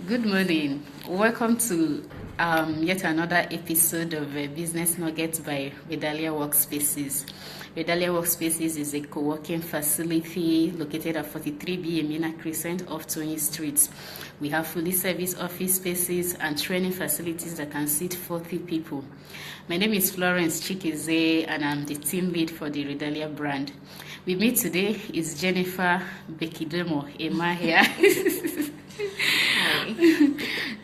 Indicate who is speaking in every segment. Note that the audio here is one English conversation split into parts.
Speaker 1: Good morning. Welcome to yet another episode of Business Nuggets by Redalia Workspaces. Redalia Workspaces is a co-working facility located at 43B Emina Crescent off Tony Street. We have fully serviced office spaces and training facilities that can seat 40 people. My name is Florence Chikize and I'm the team lead for the Redalia brand. With me today is Jennifer Bekidemo Emahia.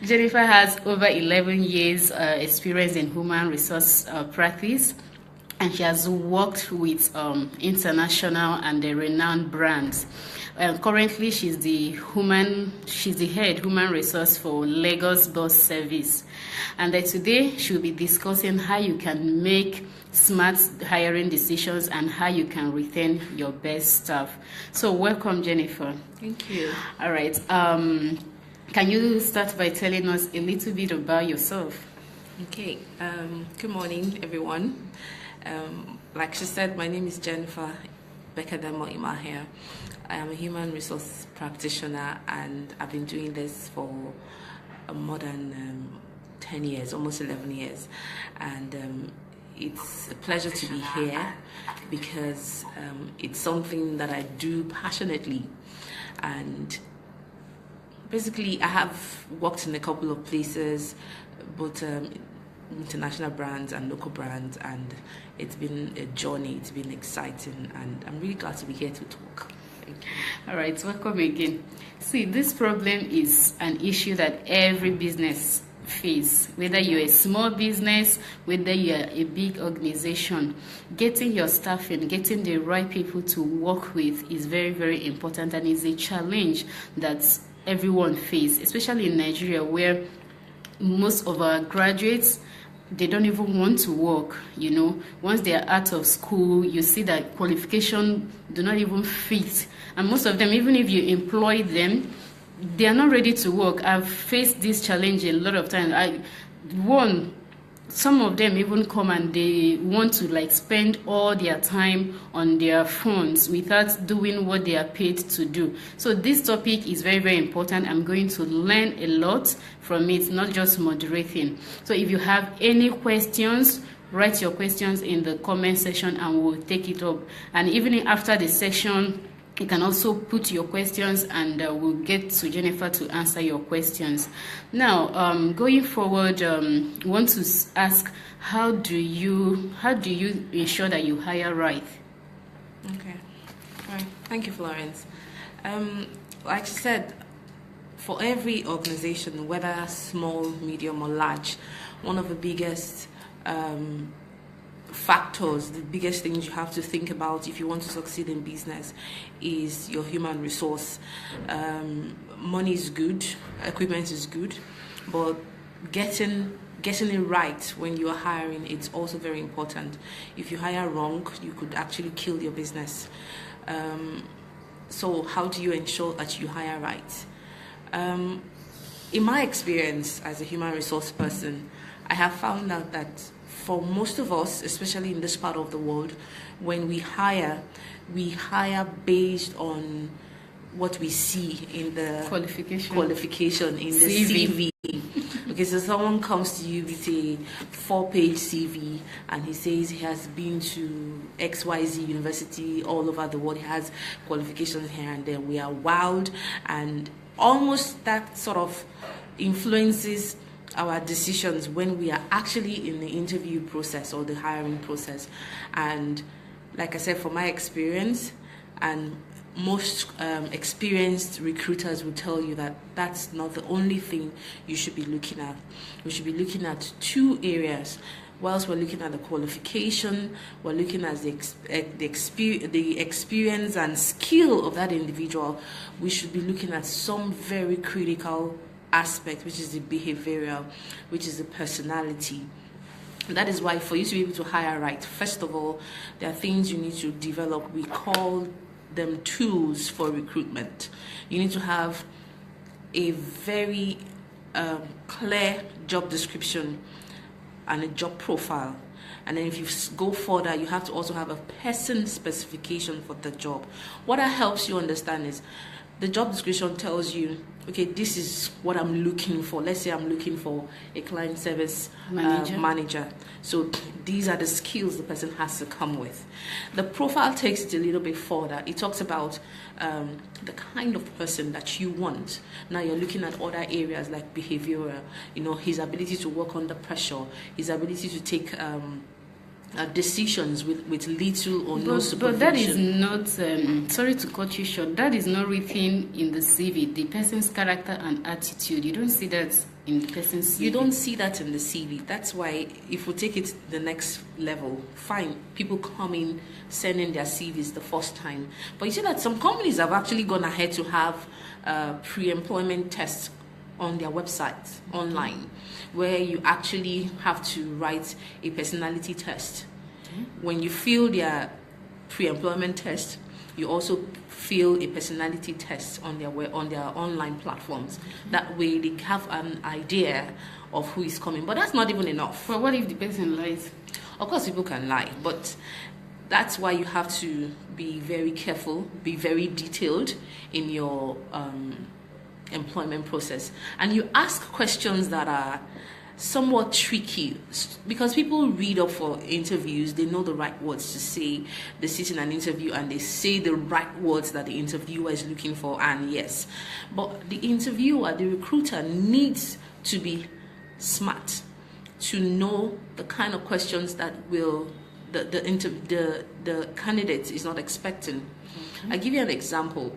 Speaker 1: Jennifer has over 11 years experience in human resource practice, and she has worked with international and renowned brands. Currently, she's the head human resource for Lagos Bus Service, and today she'll be discussing how you can make smart hiring decisions and how you can retain your best staff. So, welcome, Jennifer.
Speaker 2: Thank you.
Speaker 1: All right. Can you start by telling us a little bit about yourself?
Speaker 2: Okay. Good morning, everyone. Like she said, my name is Jennifer Bekademo Imahia. I am a human resource practitioner, and I've been doing this for more than 10 years, almost 11 years. And it's a pleasure to be here because it's something that I do passionately. And basically, I have worked in a couple of places, both international brands and local brands, and it's been a journey, it's been exciting, and I'm really glad to be here to talk. Thank you.
Speaker 1: All right, welcome again. See, this problem is an issue that every business face, whether you're a small business, whether you're a big organization. Getting your staff and getting the right people to work with is very, very important, and is a challenge that everyone face, especially in Nigeria, where most of our graduates, they don't even want to work. Once they are out of school, you see that qualification do not even fit, and most of them, even if you employ them, they are not ready to work. I've faced this challenge a lot of times. Some of them even come and they want to spend all their time on their phones without doing what they are paid to do. So this topic is very, very important. I'm going to learn a lot from it, not just moderating. So if you have any questions, write your questions in the comment section and we'll take it up. And even after the session, you can also put your questions and we'll get to Jennifer to answer your questions. Now, going forward, I want to ask, how do you ensure that you hire right?
Speaker 2: Okay. All right. Thank you, Florence. Like I said, for every organization, whether small, medium, or large, one of the biggest factors, the biggest things you have to think about if you want to succeed in business is your human resource. Money is good, equipment is good, but getting it right when you are hiring, it's also very important. If you hire wrong, you could actually kill your business. So how do you ensure that you hire right? In my experience as a human resource person, I have found out that for most of us, especially in this part of the world, when we hire based on what we see in the qualification in the CV. Okay, so someone comes to you with a 4-page CV and he says he has been to XYZ university all over the world, he has qualifications here and there. We are wowed, and almost that sort of influences our decisions when we are actually in the interview process or the hiring process. And like I said, from my experience, and most experienced recruiters will tell you that that's not the only thing you should be looking at. We should be looking at 2 areas. Whilst we're looking at the qualification, we're looking at the experience and skill of that individual. We should be looking at some very critical aspect, which is the behavioral, which is the personality. And that is why, for you to be able to hire right, first of all, there are things you need to develop. We call them tools for recruitment. You need to have a very clear job description and a job profile. And then if you go further, you have to also have a person specification for the job. What that helps you understand is the job description tells you, okay, this is what I'm looking for. Let's say I'm looking for a client service manager. So these are the skills the person has to come with. The profile takes it a little bit further. It talks about the kind of person that you want. Now you're looking at other areas like behavioral, his ability to work under pressure, his ability to take decisions with little or no supervision.
Speaker 1: But that is not, sorry to cut you short, that is not written in the CV, the person's character and attitude. You don't see that in the person's CV.
Speaker 2: You don't see that in the CV. That's why if we take it to the next level, fine, people come in sending their CVs the first time. But you see that some companies have actually gone ahead to have pre-employment tests on their website online, where you actually have to write a personality test. When you fill their pre-employment test, you also fill a personality test on their online platforms. That way they have an idea of who is coming. But that's not even enough.
Speaker 1: But what if the person lies?
Speaker 2: Of course people can lie, but that's why you have to be very careful, be very detailed in your employment process, and you ask questions that are somewhat tricky, because people read up for interviews, they know the right words to say, they sit in an interview and they say the right words that the interviewer is looking for, and yes, but the interviewer, the recruiter, needs to be smart to know the kind of questions that will the candidate is not expecting. I'll give you an example.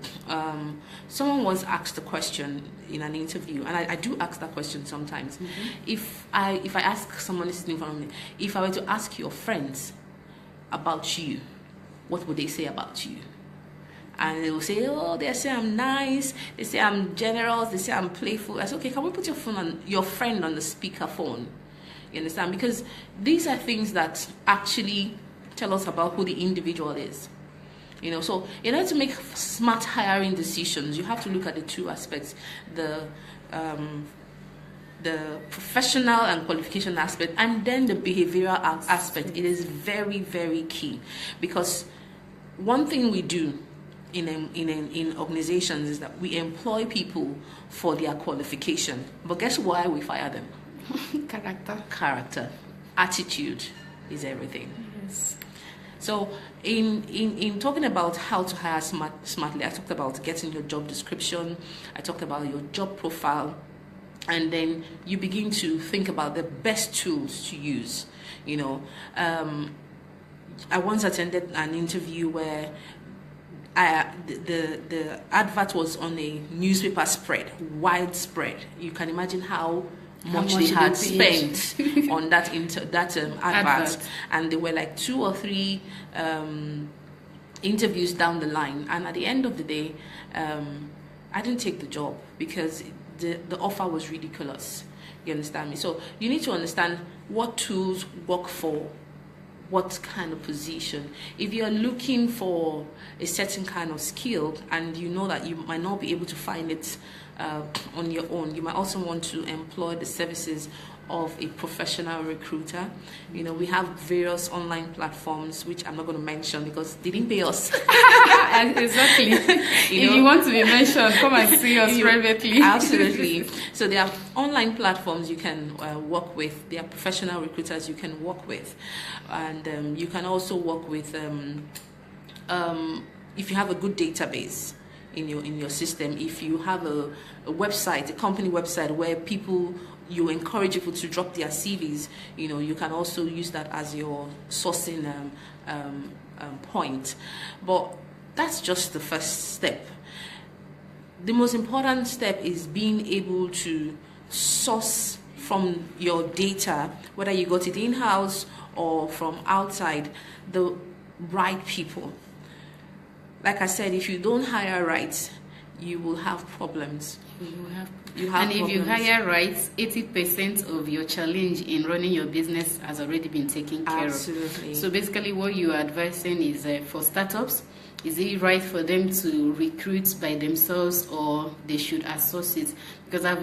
Speaker 2: Someone once asked a question in an interview, and I do ask that question sometimes. If I ask someone sitting in front of me, if I were to ask your friends about you, what would they say about you? And they will say, oh, they say I'm nice, they say I'm generous, they say I'm playful. I say, okay, can we put your friend on the speaker phone? You understand? Because these are things that actually tell us about who the individual is. So in order to make smart hiring decisions, you have to look at the two aspects: the professional and qualification aspect, and then the behavioral aspect. It is very, very key, because one thing we do in organizations is that we employ people for their qualification, but guess why we fire them? Character, attitude is everything.
Speaker 1: Yes.
Speaker 2: So in talking about how to hire smartly, I talked about getting your job description, I talked about your job profile, and then you begin to think about the best tools to use. I once attended an interview where the advert was on a newspaper spread, widespread. You can imagine how much they had spent on that advert, and there were like 2 or 3 interviews down the line, and at the end of the day, I didn't take the job because the offer was ridiculous. You understand me? So you need to understand what tools work for what kind of position. If you're looking for a certain kind of skill and you know that you might not be able to find it on your own, you might also want to employ the services of a professional recruiter. We have various online platforms, which I'm not going to mention because they didn't pay us.
Speaker 1: Exactly. If you want to be mentioned, come and see us privately.
Speaker 2: Absolutely. So there are online platforms you can work with. There are professional recruiters you can work with, and you can also work with if you have a good database in your system. If you have a website, a company website where you encourage people to drop their CVs, you can also use that as your sourcing point. But that's just the first step. The most important step is being able to source from your data, whether you got it in-house or from outside, the right people. Like I said, if you don't hire right, you will have problems.
Speaker 1: And if you hire right, 80% of your challenge in running your business has already been taken care of.
Speaker 2: Absolutely.
Speaker 1: So basically what you are advising is for startups, is it right for them to recruit by themselves or they should associate? Because I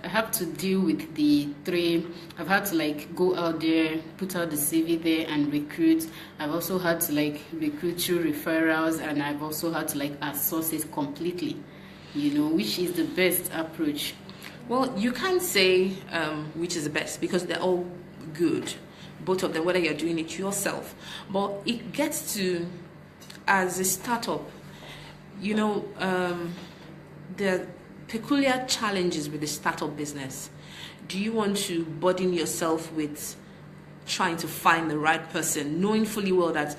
Speaker 1: have to deal with the 3. I've had to go out there, put out the CV there and recruit. I've also had to recruit through referrals, and I've also had to associate completely. Which is the best approach?
Speaker 2: Well, you can't say which is the best because they're all good, both of them, whether you're doing it yourself. But it gets to, as a startup, there are peculiar challenges with the startup business. Do you want to burden yourself with trying to find the right person, knowing fully well that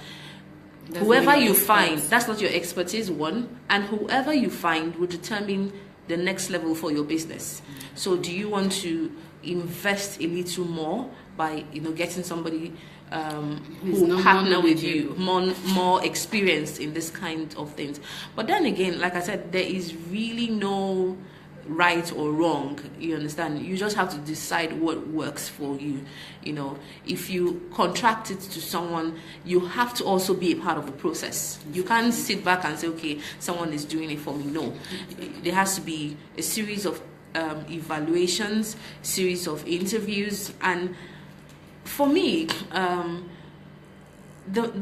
Speaker 2: whoever you find, that's not your expertise, one, and whoever you find will determine the next level for your business. So do you want to invest a little more by getting somebody who will partner with you, more experienced in this kind of things? But then again, like I said, there is really no right or wrong, you understand? You just have to decide what works for you. If you contract it to someone, you have to also be a part of the process. You can't sit back and say, okay, someone is doing it for me. No, there has to be a series of evaluations, series of interviews, and for me,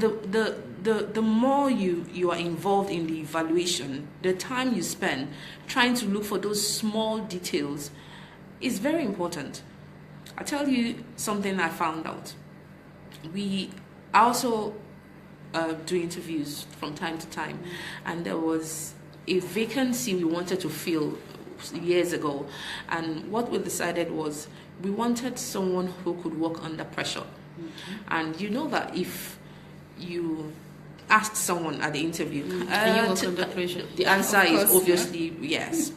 Speaker 2: the more you are involved in the evaluation, the time you spend trying to look for those small details is very important. I'll tell you something I found out. We also do interviews from time to time, and there was a vacancy we wanted to fill years ago, and what we decided was we wanted someone who could work under pressure. And you know that if you ask someone at the interview,
Speaker 1: can you work under pressure?
Speaker 2: The answer is obviously yes.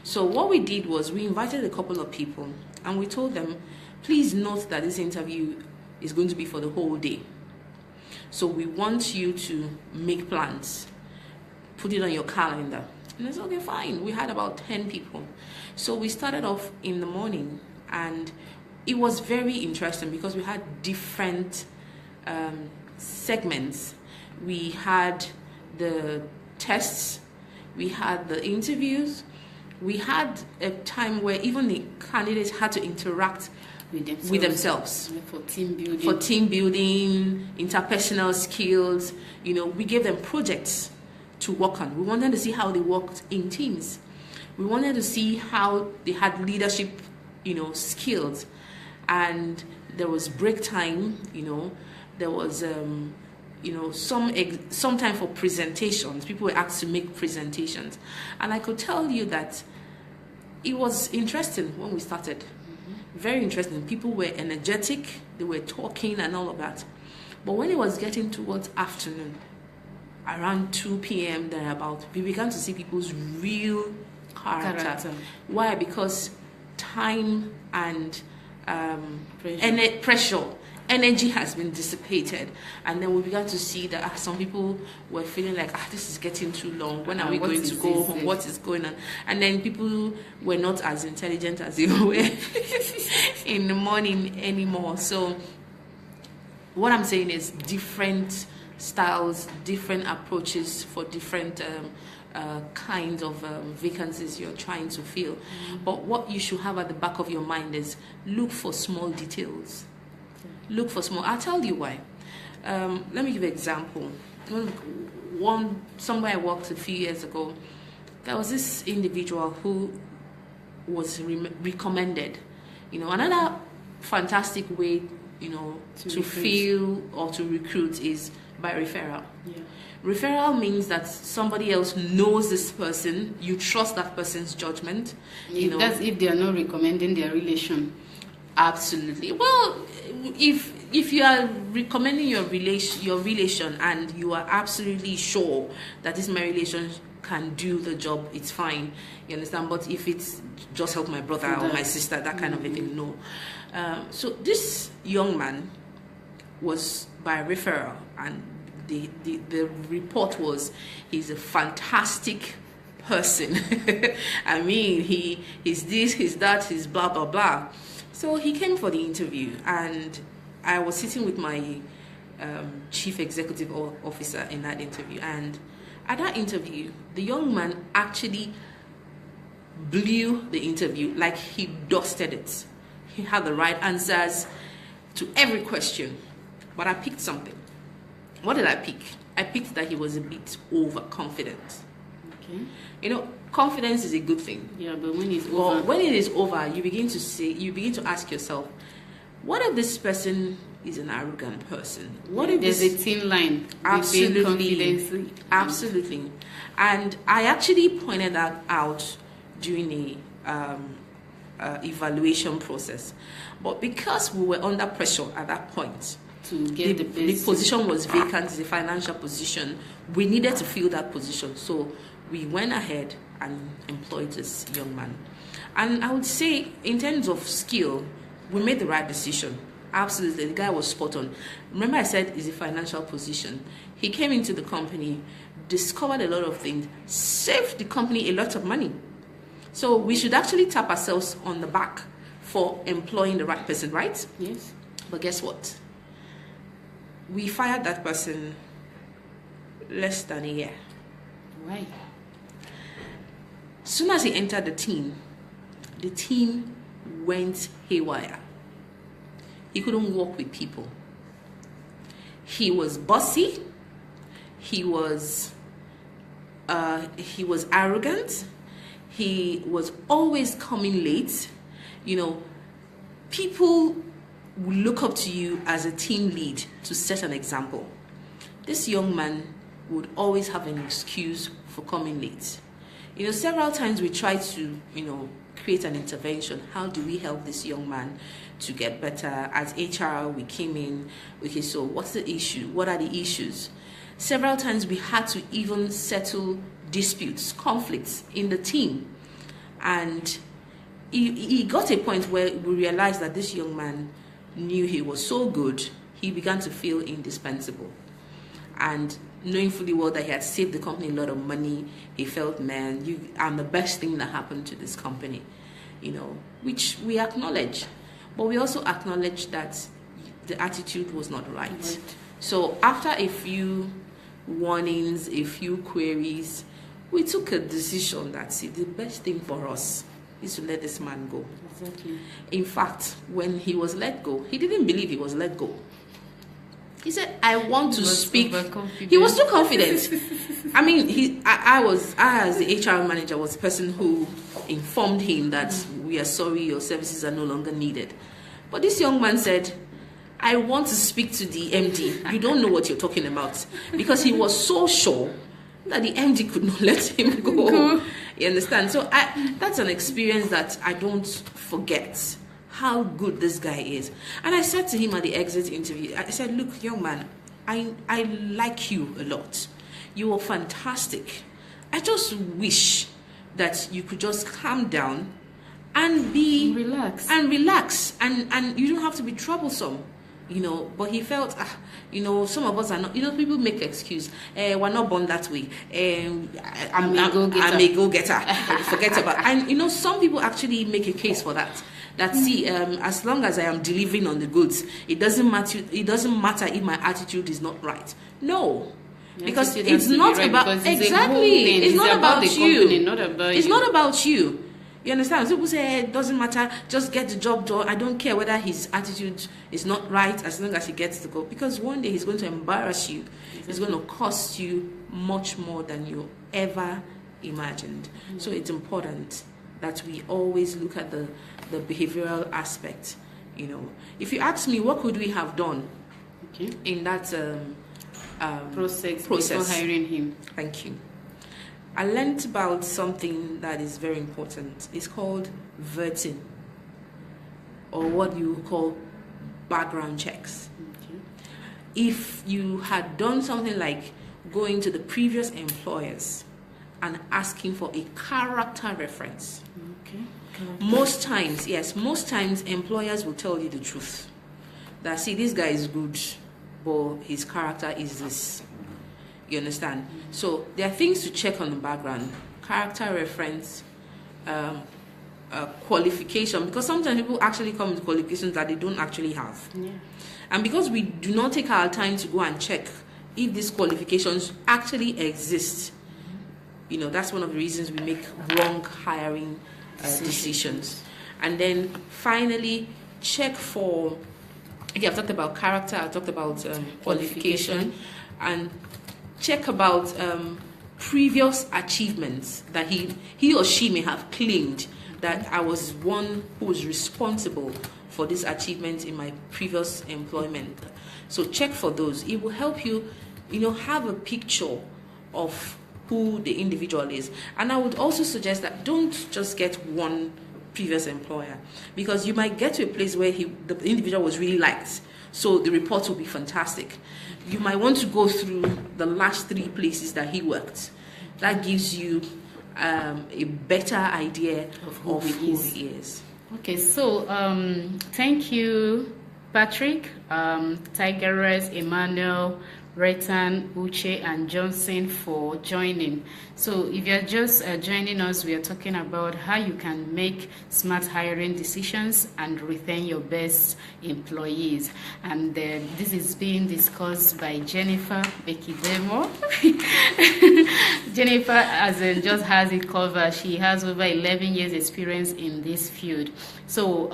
Speaker 2: So what we did was we invited a couple of people and we told them, please note that this interview is going to be for the whole day. So we want you to make plans, put it on your calendar. And I said, okay, fine. We had about 10 people. So we started off in the morning, and it was very interesting because we had different segments. We had the tests, we had the interviews, we had a time where even the candidates had to interact with themselves.
Speaker 1: For team building.
Speaker 2: For team building, interpersonal skills. We gave them projects to work on. We wanted to see how they worked in teams. We wanted to see how they had leadership, skills. And there was break time, there was, some time for presentations. People were asked to make presentations. And I could tell you that it was interesting when we started. Very interesting. People were energetic, they were talking and all of that. But when it was getting towards afternoon, around 2 p.m. thereabout, we began to see people's real character. Why? Because time and pressure, energy has been dissipated, and then we began to see that some people were feeling like, this is getting too long. When are we going to go home? What is going on? And then people were not as intelligent as they were in the morning anymore. So what I'm saying is different styles, different approaches for different kinds of vacancies you're trying to fill. But what you should have at the back of your mind is look for small details. Look for small. I'll tell you why. Let me give you an example. Somewhere I worked a few years ago, there was this individual who was recommended. Another fantastic way, to fill or to recruit is by referral.
Speaker 1: Yeah.
Speaker 2: Referral means that somebody else knows this person, you trust that person's judgment.
Speaker 1: That's if they are not recommending their relation.
Speaker 2: Absolutely. Well, if you are recommending your relation and you are absolutely sure that this my relation can do the job, it's fine. You understand? But if it's just help my brother or my sister, that kind of a thing, no. So this young man was by referral, and the report was he's a fantastic person. I mean, he's this, he's that, he's blah blah blah. So he came for the interview, and I was sitting with my chief executive officer in that interview. And at that interview, the young man actually blew the interview, like he dusted it. He had the right answers to every question. But I picked something. What did I pick? I picked that he was a bit overconfident.
Speaker 1: Okay.
Speaker 2: You know, confidence is a good thing.
Speaker 1: Yeah, but when it's
Speaker 2: Well,
Speaker 1: over,
Speaker 2: when it is over, you begin to ask yourself, what if this person is an arrogant person? What if
Speaker 1: there's
Speaker 2: this
Speaker 1: a thin line between
Speaker 2: Absolutely.
Speaker 1: confidence?
Speaker 2: Absolutely. And I actually pointed that out during the evaluation process. But because we were under pressure at that point,
Speaker 1: to get
Speaker 2: the position was vacant, it's a financial position, we needed to fill that position. So we went ahead and employed this young man. And I would say, in terms of skill, we made the right decision. Absolutely, the guy was spot on. Remember I said it's a financial position. He came into the company, discovered a lot of things, saved the company a lot of money. So we should actually tap ourselves on the back for employing the right person, right?
Speaker 1: Yes.
Speaker 2: But guess what? We fired that person less than a year.
Speaker 1: Why?
Speaker 2: As soon as he entered the team went haywire. He couldn't work with people. He was bossy. He was arrogant. He was always coming late. You know, people will look up to you as a team lead to set an example. This young man would always have an excuse for coming late. You know, several times we tried to, create an intervention. How do we help this young man to get better? As HR, we came in, okay, so what's the issue? What are the issues? Several times we had to even settle disputes, conflicts in the team. And he got a point where we realized that this young man knew he was so good, he began to feel indispensable. And knowing fully well that he had saved the company a lot of money, he felt, man, I'm the best thing that happened to this company, which we acknowledge. But we also acknowledge that the attitude was not right. So after a few warnings, a few queries, we took a decision that, the best thing for us is to let this man go.
Speaker 1: Exactly.
Speaker 2: In fact, when he was let go, he didn't believe he was let go. He said, I want to speak. He was too confident. I mean, I as the HR manager, was the person who informed him that we are sorry, your services are no longer needed. But this young man said, I want to speak to the MD. You don't know what you're talking about. Because he was so sure that the MD could not let him go. You understand? So that's an experience that I don't forget. How good this guy is. And I said to him at the exit interview, I said, look, young man, I like you a lot. You are fantastic. I just wish that you could just calm down and
Speaker 1: relax
Speaker 2: and you don't have to be troublesome. But he felt, some of us are not, people make excuse. We're not born that way. I'm a go-getter. Forget about it. And, some people actually make a case for that. See, as long as I am delivering on the goods, it doesn't matter if my attitude is not right. No. Because it's not about, exactly. It's not about you. It's not about you. You understand? People say it doesn't matter, just get the job done. I don't care whether his attitude is not right as long as he gets to go. Because one day he's going to embarrass you. Exactly. It's going to cost you much more than you ever imagined. Mm-hmm. So it's important that we always look at the behavioral aspect. If you ask me, what could we have done in that process
Speaker 1: before hiring him?
Speaker 2: Thank you. I learned about something that is very important. It's called vetting, or what you call background checks. Okay. If you had done something like going to the previous employers and asking for a character reference, most times employers will tell you the truth. That, see, this guy is good, but his character is this. You understand? So there are things to check on the background: character reference, qualification, because sometimes people actually come with qualifications that they don't actually have. Yeah. And because we do not take our time to go and check if these qualifications actually exist, that's one of the reasons we make wrong hiring decisions. And then finally, check for, I've talked about character, I've talked about qualification, and check about previous achievements that he or she may have claimed that I was one who was responsible for this achievement in my previous employment. So check for those. It will help you, have a picture of who the individual is. And I would also suggest that don't just get one previous employer, because you might get to a place where the individual was really liked, so the reports will be fantastic. You might want to go through the last 3 places that he worked. That gives you a better idea of who he is.
Speaker 1: Okay, so thank you, Patrick, Tigress, Emmanuel, Retan, Uche, and Johnson for joining. So if you're just joining us, we are talking about how you can make smart hiring decisions and retain your best employees. And this is being discussed by Jennifer Bekidemo. Jennifer just has it covered. She has over 11 years experience in this field. So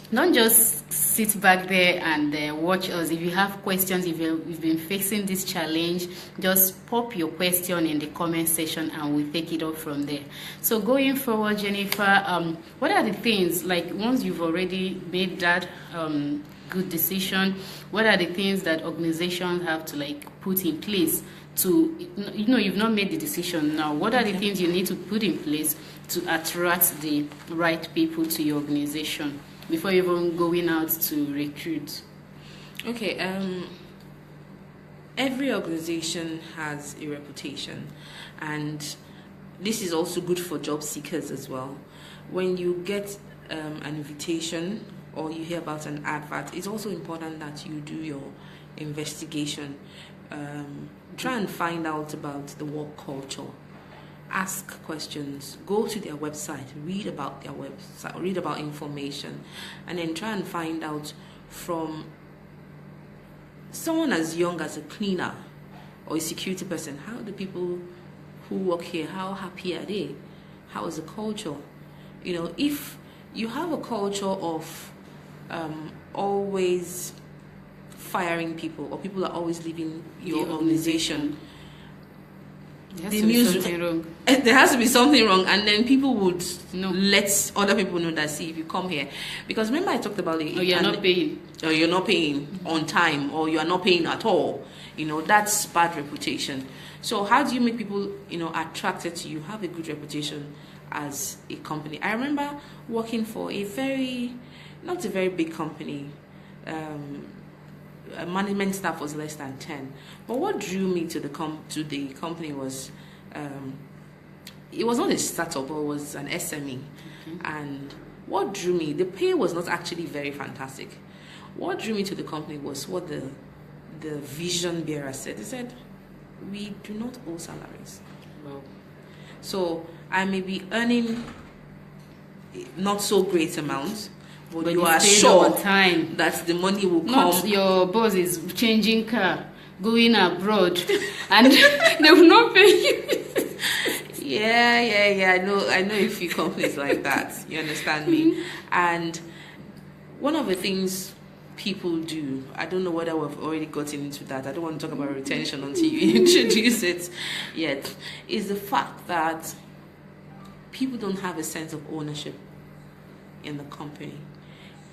Speaker 1: don't just sit back there and watch us. If you have questions, if you've been facing this challenge, just pop your question in the comment section and we'll take it up from there. So going forward, Jennifer, what are the things, like once you've already made that good decision, what are the things that organizations have to put in place to, you've not made the decision now, what are the things you need to put in place to attract the right people to your organization before even going out to recruit?
Speaker 2: Okay, every organization has a reputation, and this is also good for job seekers as well. When you get an invitation or you hear about an advert, it's also important that you do your investigation. Try and find out about the work culture. Ask questions, go to their website, read about their website, read about information, and then try and find out from someone as young as a cleaner or a security person, how the people who work here, how happy are they? How is the culture? If you have a culture of always firing people, or people are always leaving your organization,
Speaker 1: there
Speaker 2: has to be something wrong, and then people would let other people know that, see, if you come here, because remember I talked about it.
Speaker 1: You're not paying.
Speaker 2: Or you're not paying on time, or you are not paying at all. That's bad reputation. So how do you make people, attracted to you, have a good reputation as a company? I remember working for not a very big company. Management staff was less than 10. But what drew me to the company was, it was not a startup, but it was an SME. Mm-hmm. And what drew me, the pay was not actually very fantastic. What drew me to the company was what the vision bearer said. They said, we do not owe salaries.
Speaker 1: Wow.
Speaker 2: So I may be earning not so great amounts, but you are sure that the money will come.
Speaker 1: Not your boss is changing car, going abroad, and they will not pay you.
Speaker 2: Yeah. I know a few companies like that. You understand me? Mm-hmm. And one of the things people do, I don't know whether we've already gotten into that. I don't want to talk about retention until you introduce it yet. Is the fact that people don't have a sense of ownership in the company.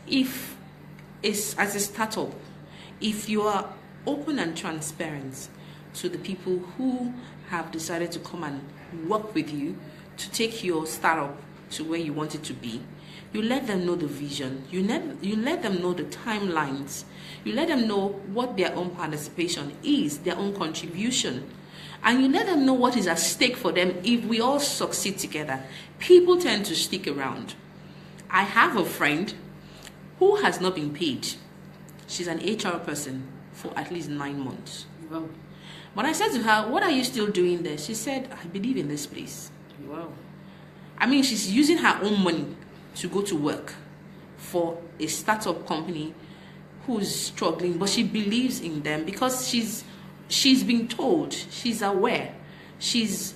Speaker 2: If it's as a startup, if you are open and transparent to the people who have decided to come and work with you to take your startup to where you want it to be, you let them know the vision, you let them know the timelines, you let them know what their own participation is, their own contribution, and you let them know what is at stake for them if we all succeed together. People tend to stick around. I have a friend who has not been paid. She's an HR person for at least 9 months.
Speaker 1: Wow.
Speaker 2: When I said to her, what are you still doing there? She said, I believe in this place.
Speaker 1: Wow.
Speaker 2: I mean, she's using her own money to go to work for a startup company who's struggling, but she believes in them because she's been told, she's aware, she's,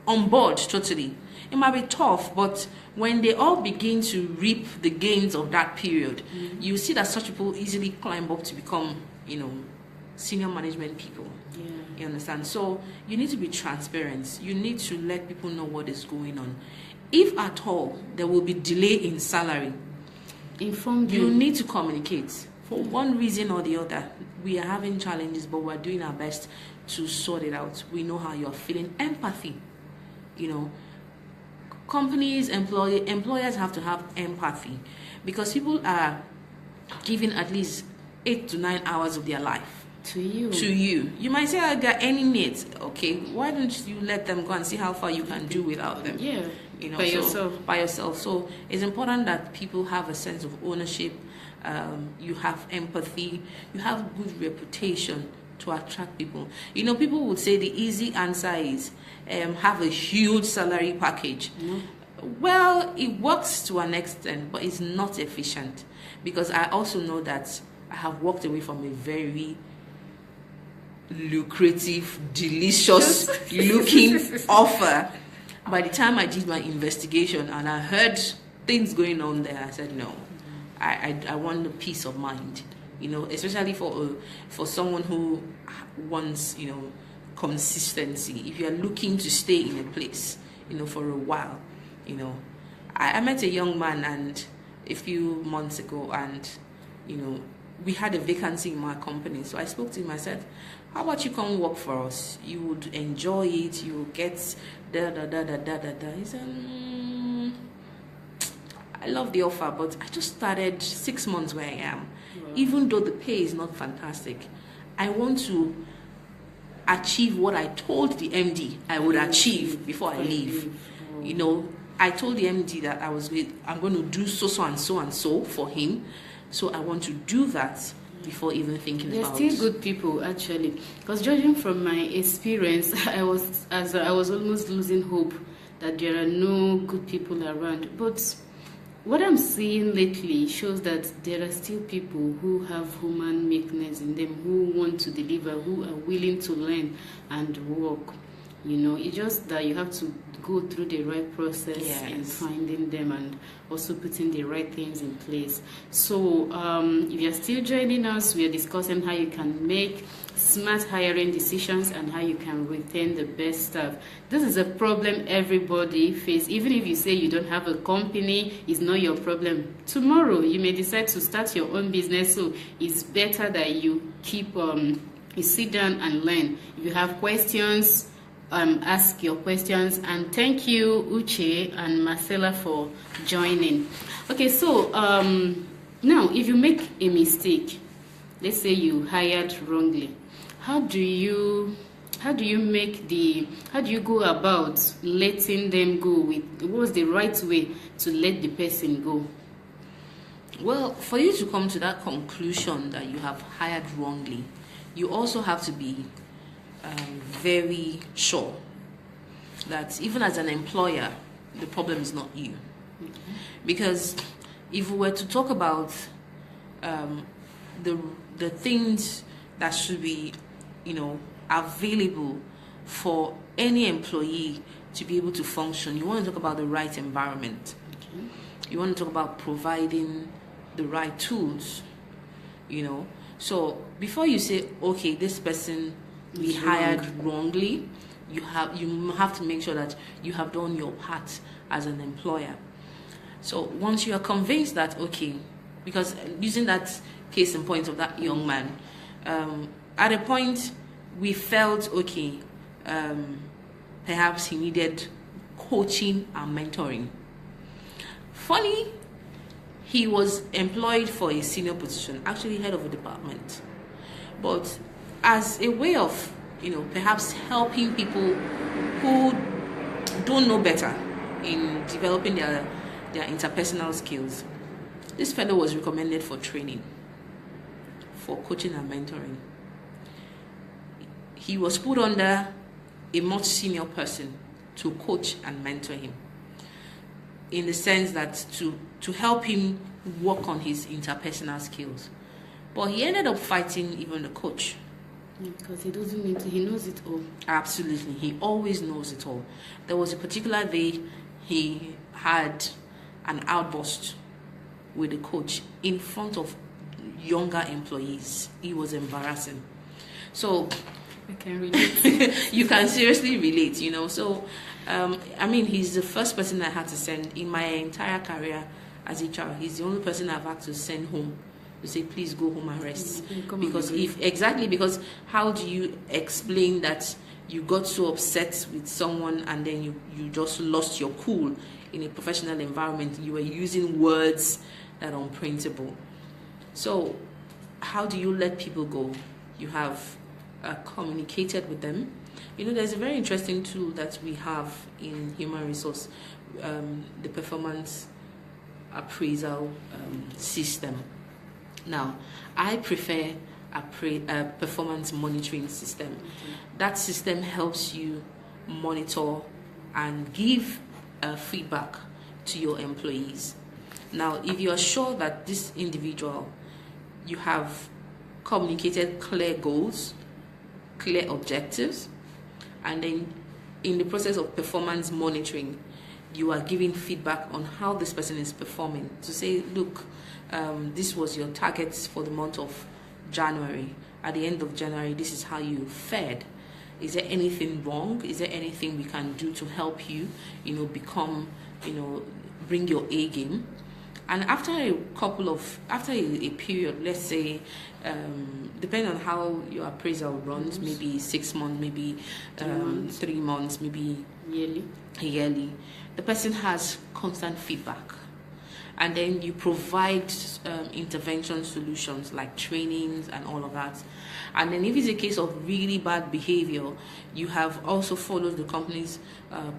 Speaker 2: on board totally. It might be tough, but when they all begin to reap the gains of that period, you see that such people easily climb up to become, senior management people.
Speaker 1: Yeah.
Speaker 2: You understand? So you need to be transparent. You need to let people know what is going on. If at all there will be delay in salary,
Speaker 1: Inform them.
Speaker 2: you need to communicate. For one reason or the other, we are having challenges, but we're doing our best to sort it out. We know how you're feeling. Empathy. Companies, employers have to have empathy, because people are giving at least 8 to 9 hours of their life
Speaker 1: to you.
Speaker 2: You might say, there are any needs. Okay, why don't you let them go and see how far you can do without them?
Speaker 1: Yeah.
Speaker 2: By yourself. So it's important that people have a sense of ownership. You have empathy. You have good reputation to attract people. People would say the easy answer is have a huge salary package. Well, it works to an extent, but it's not efficient, because I also know that I have walked away from a very lucrative, delicious looking offer. By the time I did my investigation and I heard things going on there, I said no. I want the peace of mind, especially for someone who wants, consistency. If you are looking to stay in a place, for a while, I met a young man and a few months ago, and we had a vacancy in my company. So I spoke to him. I said, how about you come work for us? You would enjoy it. You will get da da da da da da da. He said, I love the offer, but I just started 6 months where I am. Wow. Even though the pay is not fantastic, I want to achieve what I told the MD I would achieve before I leave. I told the MD that I'm going to do so and so for him. So I want to do that before even thinking about it.
Speaker 1: They're still good people, actually. Because judging from my experience, I was almost losing hope that there are no good people around. But what I'm seeing lately shows that there are still people who have human meekness in them, who want to deliver, who are willing to learn and work. It's just that you have to go through the right process in finding them and also putting the right things in place. So if you're still joining us, we are discussing how you can make smart hiring decisions and how you can retain the best staff. This is a problem everybody faces. Even if you say you don't have a company, it's not your problem. Tomorrow you may decide to start your own business, so it's better that you keep you sit down and learn. If you have questions, ask your questions. And thank you, Uche and Marcella, for joining. Okay, so now if you make a mistake, let's say you hired wrongly, how do you go about letting them go? What's the right way to let the person go?
Speaker 2: Well, for you to come to that conclusion that you have hired wrongly, you also have to be very sure that even as an employer, the problem is not you. Mm-hmm. Because if we were to talk about the things that should be, available for any employee to be able to function, you want to talk about the right environment. Okay. You want to talk about providing the right tools, So before you say, okay, this person we hired wrongly, you have to make sure that you have done your part as an employer. So once you are convinced that, okay, because using that case in point of that young man, at a point we felt, okay, perhaps he needed coaching and mentoring. Funny, he was employed for a senior position, actually head of a department. But as a way of, perhaps helping people who don't know better in developing their interpersonal skills, this fellow was recommended for training, for coaching and mentoring. He was put under a much senior person to coach and mentor him, in the sense that to help him work on his interpersonal skills. But he ended up fighting even the coach.
Speaker 1: Because he doesn't need to, he knows it all.
Speaker 2: Absolutely, he always knows it all. There was a particular day he had an outburst with the coach in front of younger employees. It was embarrassing. So
Speaker 1: I can relate.
Speaker 2: you can seriously relate, you know. So, I mean, he's the first person I had to send in my entire career as HR. He's the only person I've had to send home to say, please go home and rest. Because because how do you explain that you got so upset with someone and then you just lost your cool in a professional environment? You were using words that are unprintable. So how do you let people go? You have communicated with them. You know, there's a very interesting tool that we have in human resource, the performance appraisal system. Now, I prefer a performance monitoring system. Mm-hmm. That system helps you monitor and give feedback to your employees. Now, if you are sure that this individual, you have communicated clear goals, clear objectives, and then in the process of performance monitoring, you are giving feedback on how this person is performing, to say, look, this was your targets for the month of January. At the end of January, this is how you fared. Is there anything wrong? Is there anything we can do to help you, become, bring your A game? And after a period, let's say, depending on how your appraisal runs, maybe 6 months, maybe 3 months, maybe yearly, the person has constant feedback. And then you provide intervention solutions like trainings and all of that. And then if it's a case of really bad behavior, you have also followed the company's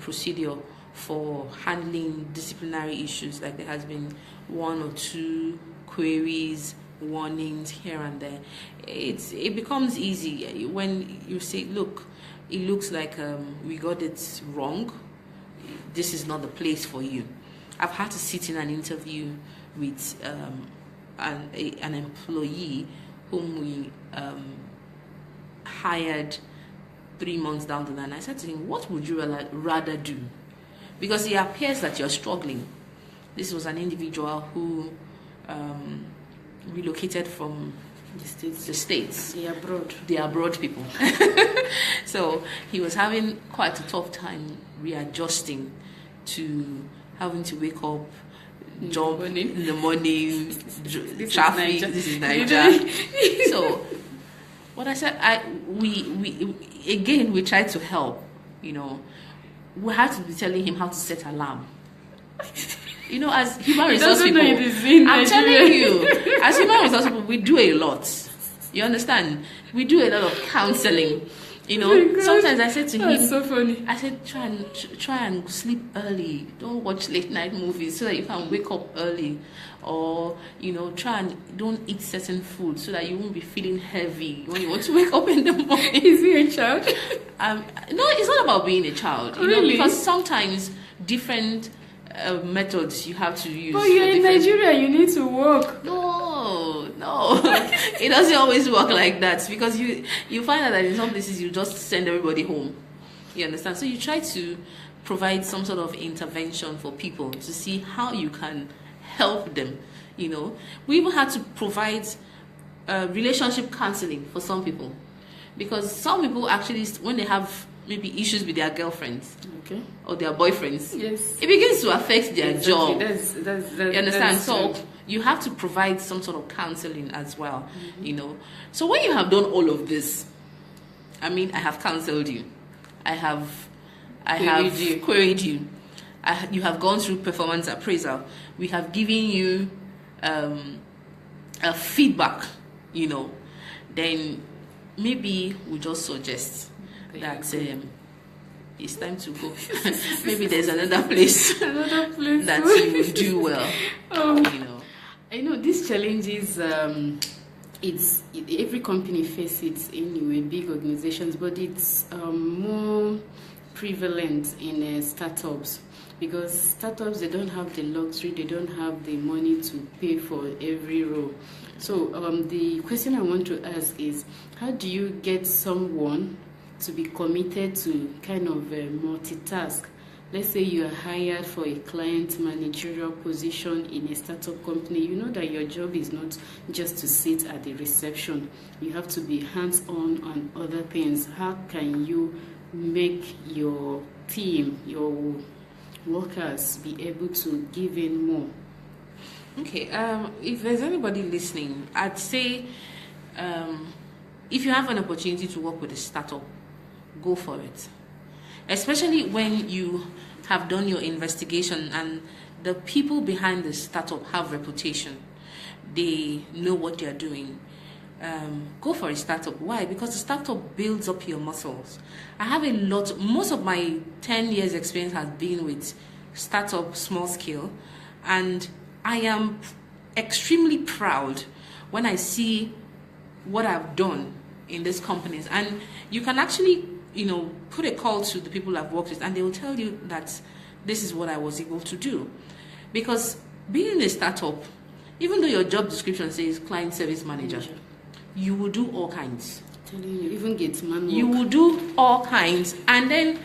Speaker 2: procedure for handling disciplinary issues. Like there has been 1 or 2 queries, warnings here and there. It becomes easy when you say, look, it looks like we got it wrong. This is not the place for you. I've had to sit in an interview with an employee whom we hired 3 months down the line. I said to him, what would you rather do? Because it appears that you're struggling. This was an individual who relocated from the States. They are abroad people. So he was having quite a tough time readjusting to having to wake up, jump in the morning, traffic. This is Nigeria. So what I said, we tried to help. We had to be telling him how to set alarm. As human resource people, I'm telling you, as human resource people, we do a lot. You understand? We do a lot of counseling. Sometimes I said to him,
Speaker 1: that's so funny.
Speaker 2: I said, try and sleep early. Don't watch late night movies so that you can wake up early. Or, try and don't eat certain food so that you won't be feeling heavy when you want to wake up in the morning.
Speaker 1: Is he a child?
Speaker 2: No, it's not about being a child.
Speaker 1: Really?
Speaker 2: Because sometimes different methods you have to use.
Speaker 1: But you're in Nigeria, you need to work.
Speaker 2: No, it doesn't always work like that, because you find out that in some places you just send everybody home. You understand? So you try to provide some sort of intervention for people to see how you can help them. We even had to provide relationship counseling for some people, because some people actually, when they have maybe issues with their girlfriends, okay, or their boyfriends,
Speaker 1: yes,
Speaker 2: it begins to affect their job.
Speaker 1: That's
Speaker 2: you understand? So you have to provide some sort of counseling as well.
Speaker 1: Mm-hmm.
Speaker 2: So when you have done all of this, I have counseled you, I have queried you, you have gone through performance appraisal, we have given you a feedback, then maybe we just suggest that it's time to go. Maybe there's another place that you will do well.
Speaker 1: These challenges, every company faces it anyway, big organizations, but it's more prevalent in startups, because startups, they don't have the luxury, they don't have the money to pay for every role. So the question I want to ask is, how do you get someone to be committed to kind of multitask let's say you are hired for a client managerial position in a startup company, you know that your job is not just to sit at the reception. You have to be hands-on on other things. How can you make your team, your workers, be able to give in more?
Speaker 2: Okay, if there's anybody listening, I'd say if you have an opportunity to work with a startup, go for it. Especially when you have done your investigation and the people behind the startup have reputation. They know what they're doing. Go for a startup. Why? Because the startup builds up your muscles. I have most of my 10 years experience has been with startup, small scale, and I am extremely proud when I see what I've done in these companies. And you can actually, put a call to the people I've worked with, and they will tell you that this is what I was able to do. Because being in a startup, even though your job description says client service manager, you will do all kinds.
Speaker 1: You even get manual.
Speaker 2: You will do all kinds. And then,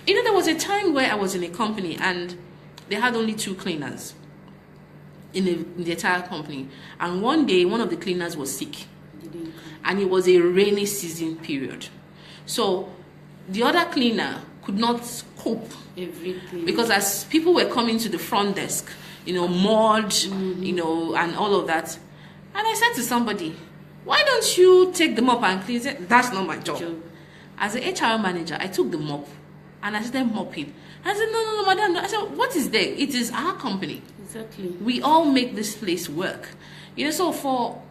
Speaker 2: there was a time where I was in a company and they had only 2 cleaners in the entire company. And one day, one of the cleaners was sick. And it was a rainy season period. So the other cleaner could not cope.
Speaker 1: Everything.
Speaker 2: Because as people were coming to the front desk, mud, and all of that. And I said to somebody, why don't you take the mop and clean it? That's not my job. As an HR manager, I took the mop and I started mopping. I said, no, madam. I said, what is there? It is our company.
Speaker 1: Exactly.
Speaker 2: We all make this place work. So for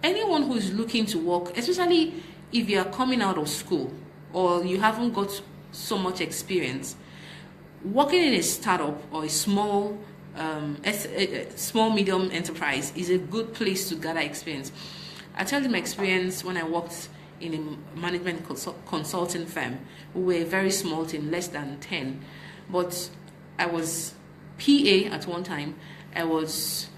Speaker 2: anyone who is looking to work, especially if you are coming out of school or you haven't got so much experience, working in a startup or a small medium enterprise is a good place to gather experience. I tell you my experience when I worked in a management consulting firm. We were a very small team, less than 10, but I was PA at one time. I was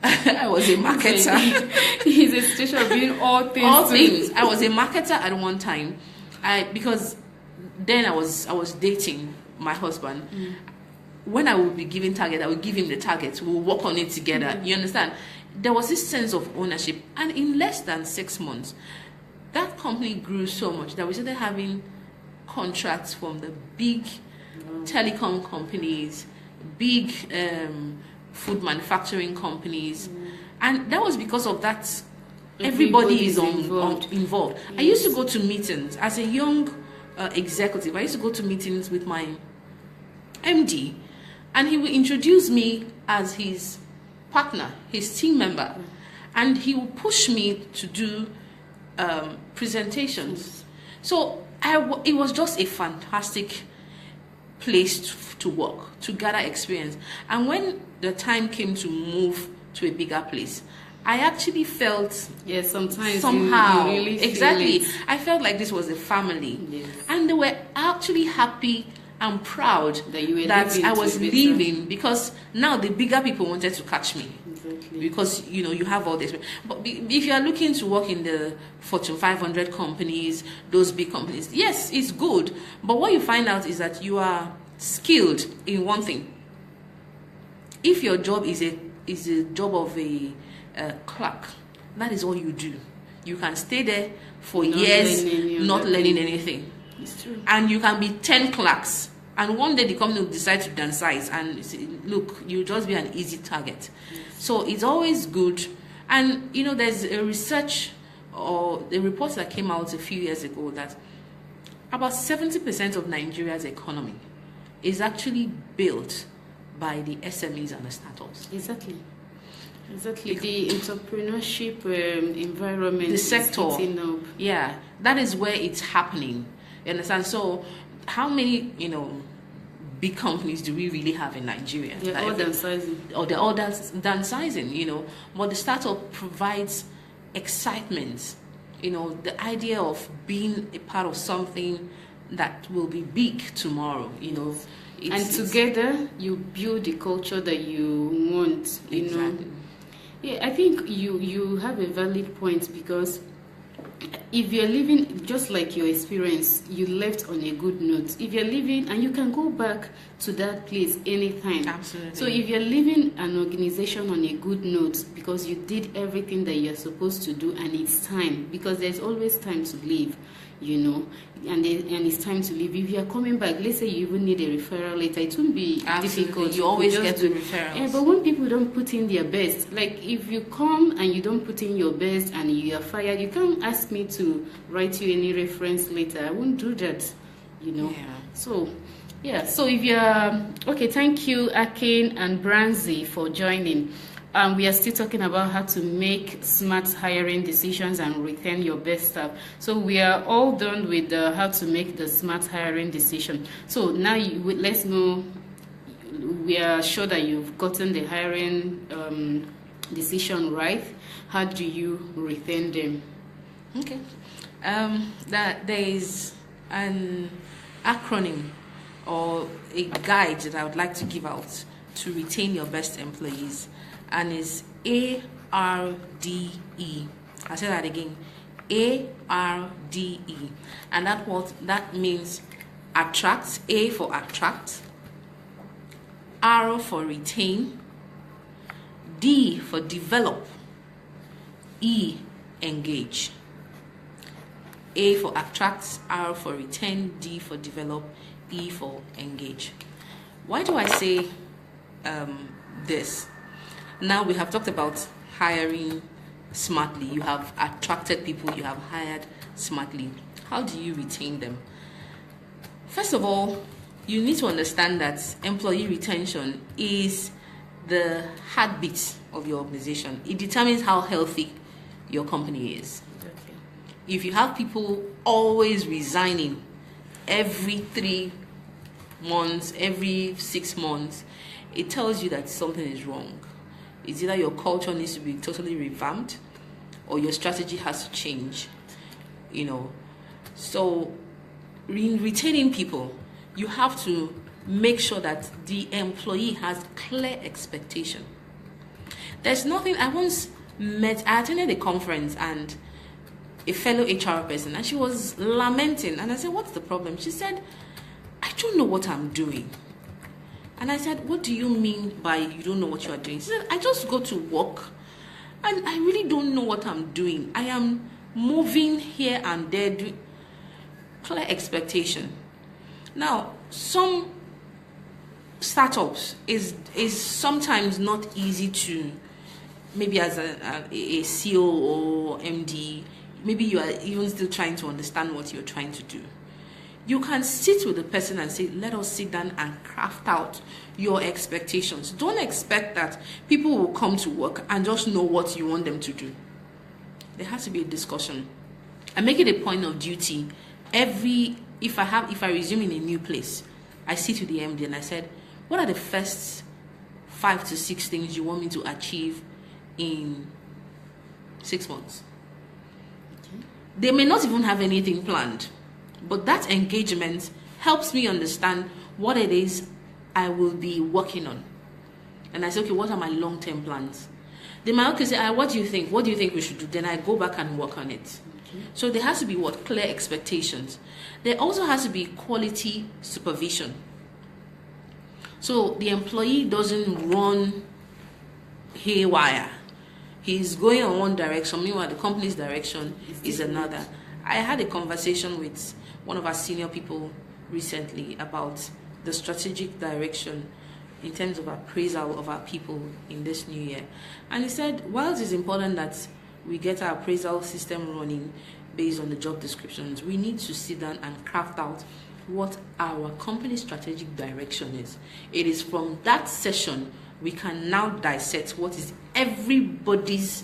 Speaker 2: a marketer.
Speaker 1: It's a situation of being all things.
Speaker 2: All things. I was a marketer at one time. Because then I was dating my husband. When I would be given target, I would give him the target. We'll work on it together. You understand? There was this sense of ownership, and in less than 6 months, that company grew so much that we started having contracts from the big telecom companies, big food manufacturing companies, and that was because of that. Everybody is involved. Yes. I used to go to meetings as a young executive. I used to go to meetings with my MD, and he would introduce me as his partner, his team member, and he would push me to do presentations. So it was just a fantastic place to work, to gather experience. And when the time came to move to a bigger place, I actually felt
Speaker 1: sometimes
Speaker 2: somehow
Speaker 1: you really
Speaker 2: exactly.
Speaker 1: Feel it.
Speaker 2: I felt like this was a family,
Speaker 1: yes.
Speaker 2: And they were actually happy and proud
Speaker 1: that
Speaker 2: I was leaving, because now the bigger people wanted to catch me.
Speaker 1: Exactly.
Speaker 2: Because you have all this. But if you are looking to work in the Fortune 500 companies, those big companies, yes, it's good. But what you find out is that you are skilled in one thing. If your job is a job of a clerk, that is all you do. You can stay there for years not learning anything.
Speaker 1: It's true.
Speaker 2: And you can be 10 clerks, and one day the company will decide to downsize and say, look, you'll just be an easy target. Yes. So it's always good. And there's a research or a report that came out a few years ago that about 70% of Nigeria's economy is actually built by the SMEs and the startups.
Speaker 1: Exactly. The entrepreneurship environment,
Speaker 2: the sector,
Speaker 1: is eating up.
Speaker 2: Yeah, that is where it's happening. You understand? So how many big companies do we really have in Nigeria?
Speaker 1: They're all downsizing.
Speaker 2: Or they're all downsizing, But the startup provides excitement, the idea of being a part of something that will be big tomorrow,
Speaker 1: And together you build the culture that you want,
Speaker 2: Exactly.
Speaker 1: Yeah, I think you have a valid point, because if you're living just like your experience, you left on a good note. If you're living, and you can go back to that place anytime.
Speaker 2: Absolutely.
Speaker 1: So if you're leaving an organization on a good note because you did everything that you're supposed to do, and it's time, because there's always time to leave, you know, and it's time to leave. If you're coming back, let's say you even need a referral letter, it won't be difficult.
Speaker 2: You always
Speaker 1: just
Speaker 2: get the referrals.
Speaker 1: Yeah, but when people don't put in their best, like if you come and you don't put in your best and you are fired, you can't ask me to write you any reference letter. I won't do that, you know.
Speaker 2: Yeah.
Speaker 1: So so if you're okay, thank you Akin and Branzi for joining. We are still talking about how to make smart hiring decisions and retain your best staff. So we are all done with how to make the smart hiring decision. So now let's know, we are sure that you've gotten the hiring decision right. How do you retain them?
Speaker 2: Okay. That there is an acronym or a guide that I would like to give out to retain your best employees, and is ARDE. I'll say that again, ARDE, and that means attract. A for attract, R for retain, D for develop, E engage. A for attract, R for retain, D for develop, E for engage. Why do I say this? Now we have talked about hiring smartly. You have attracted people, you have hired smartly. How do you retain them? First of all, you need to understand that employee retention is the heartbeat of your organization. It determines how healthy your company is.
Speaker 1: Okay.
Speaker 2: If you have people always resigning every 3 months, every 6 months, it tells you that something is wrong. It's either your culture needs to be totally revamped or your strategy has to change, you know. So retaining people, you have to make sure that the employee has clear expectation. There's nothing, I attended a conference and a fellow HR person, and she was lamenting, and I said, what's the problem? She said, I don't know what I'm doing. And I said, what do you mean by you don't know what you are doing? She said, I just go to work and I really don't know what I'm doing. I am moving here and there. Clear expectation. Now, some startups is sometimes not easy to, maybe as a CEO or MD, maybe you are even still trying to understand what you're trying to do. You can sit with the person and say, let us sit down and craft out your expectations. Don't expect that people will come to work and just know what you want them to do. There has to be a discussion. I make it a point of duty. If I resume in a new place, I sit with the MD and I said, what are the first 5 to 6 things you want me to achieve in 6 months? Okay. They may not even have anything planned. But that engagement helps me understand what it is I will be working on. And I say, okay, what are my long-term plans? They might okay say, what do you think? What do you think we should do? Then I go back and work on it. Okay. So there has to be clear expectations. There also has to be quality supervision. So the employee doesn't run haywire. He's going in one direction, meanwhile the company's direction is another. I had a conversation with one of our senior people recently about the strategic direction in terms of appraisal of our people in this new year. And he said, whilst it's important that we get our appraisal system running based on the job descriptions, we need to sit down and craft out what our company's strategic direction is. It is from that session we can now dissect what is everybody's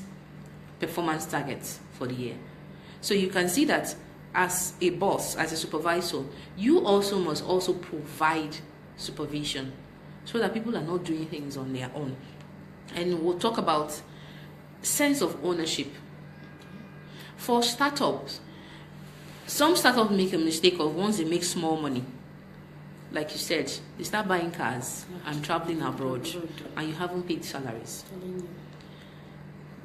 Speaker 2: performance targets for the year. So you can see that as a boss, as a supervisor, you also must also provide supervision so that people are not doing things on their own. And we'll talk about sense of ownership. For startups, some startups make a mistake of once they make small money, like you said, they start buying cars and traveling abroad, and you haven't paid salaries.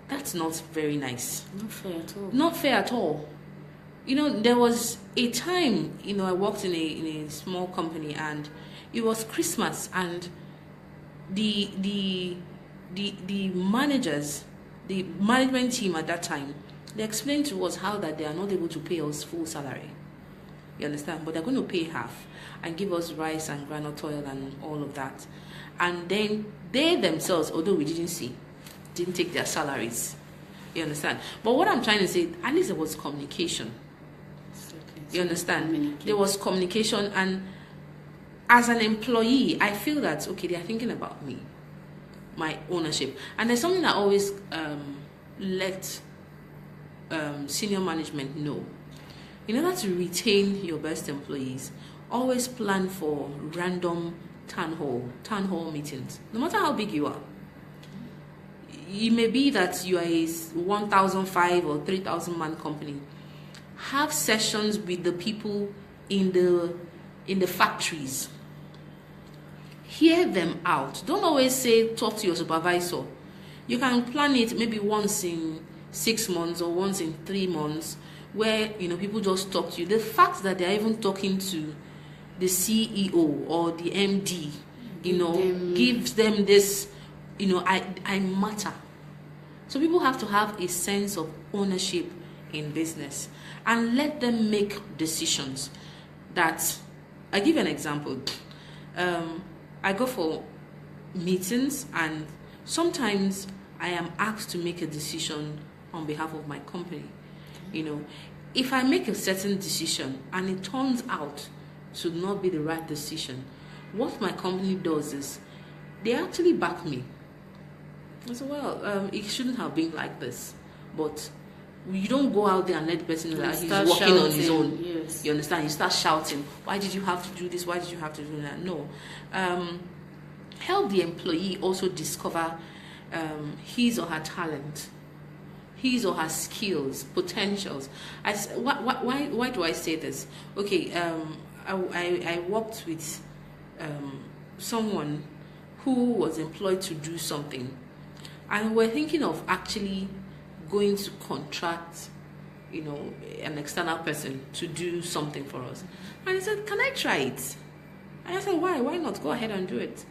Speaker 2: That's not very nice.
Speaker 1: Not fair at all.
Speaker 2: Not fair at all. There was a time, I worked in a small company, and it was Christmas, and the managers, the management team at that time, they explained to us how that they are not able to pay us full salary. You understand? But they're going to pay half and give us rice and groundnut oil and all of that. And then they themselves, although we didn't see, didn't take their salaries. You understand? But what I'm trying to say, at least there was communication. You understand? There was communication, and as an employee, I feel that, okay, they are thinking about me, my ownership. And there's something I always let senior management know. In order to retain your best employees, always plan for random town hall meetings, no matter how big you are. It may be that you are a 1,005 or 3,000 man company. Have sessions with the people in the factories. Hear them out. Don't always say talk to your supervisor. You can plan it maybe once in 6 months or once in 3 months, where people just talk to you. The fact that they're even talking to the CEO or the MD, gives them this, I matter. So people have to have a sense of ownership in business, and let them make decisions. That, I give an example. I go for meetings, and sometimes I am asked to make a decision on behalf of my company. If I make a certain decision and it turns out to not be the right decision, what my company does is they actually back me. I say, well, it shouldn't have been like this, but you don't go out there and let the person know that he's working on his own.
Speaker 1: Yes.
Speaker 2: You understand? You start shouting, why did you have to do this? Why did you have to do that? No. Help the employee also discover his or her talent, his or her skills, potentials. Why do I say this? Okay, I worked with someone who was employed to do something, and we're thinking of actually going to contract, an external person to do something for us. And he said, can I try it? And I said, why? Why not? Go ahead and do it.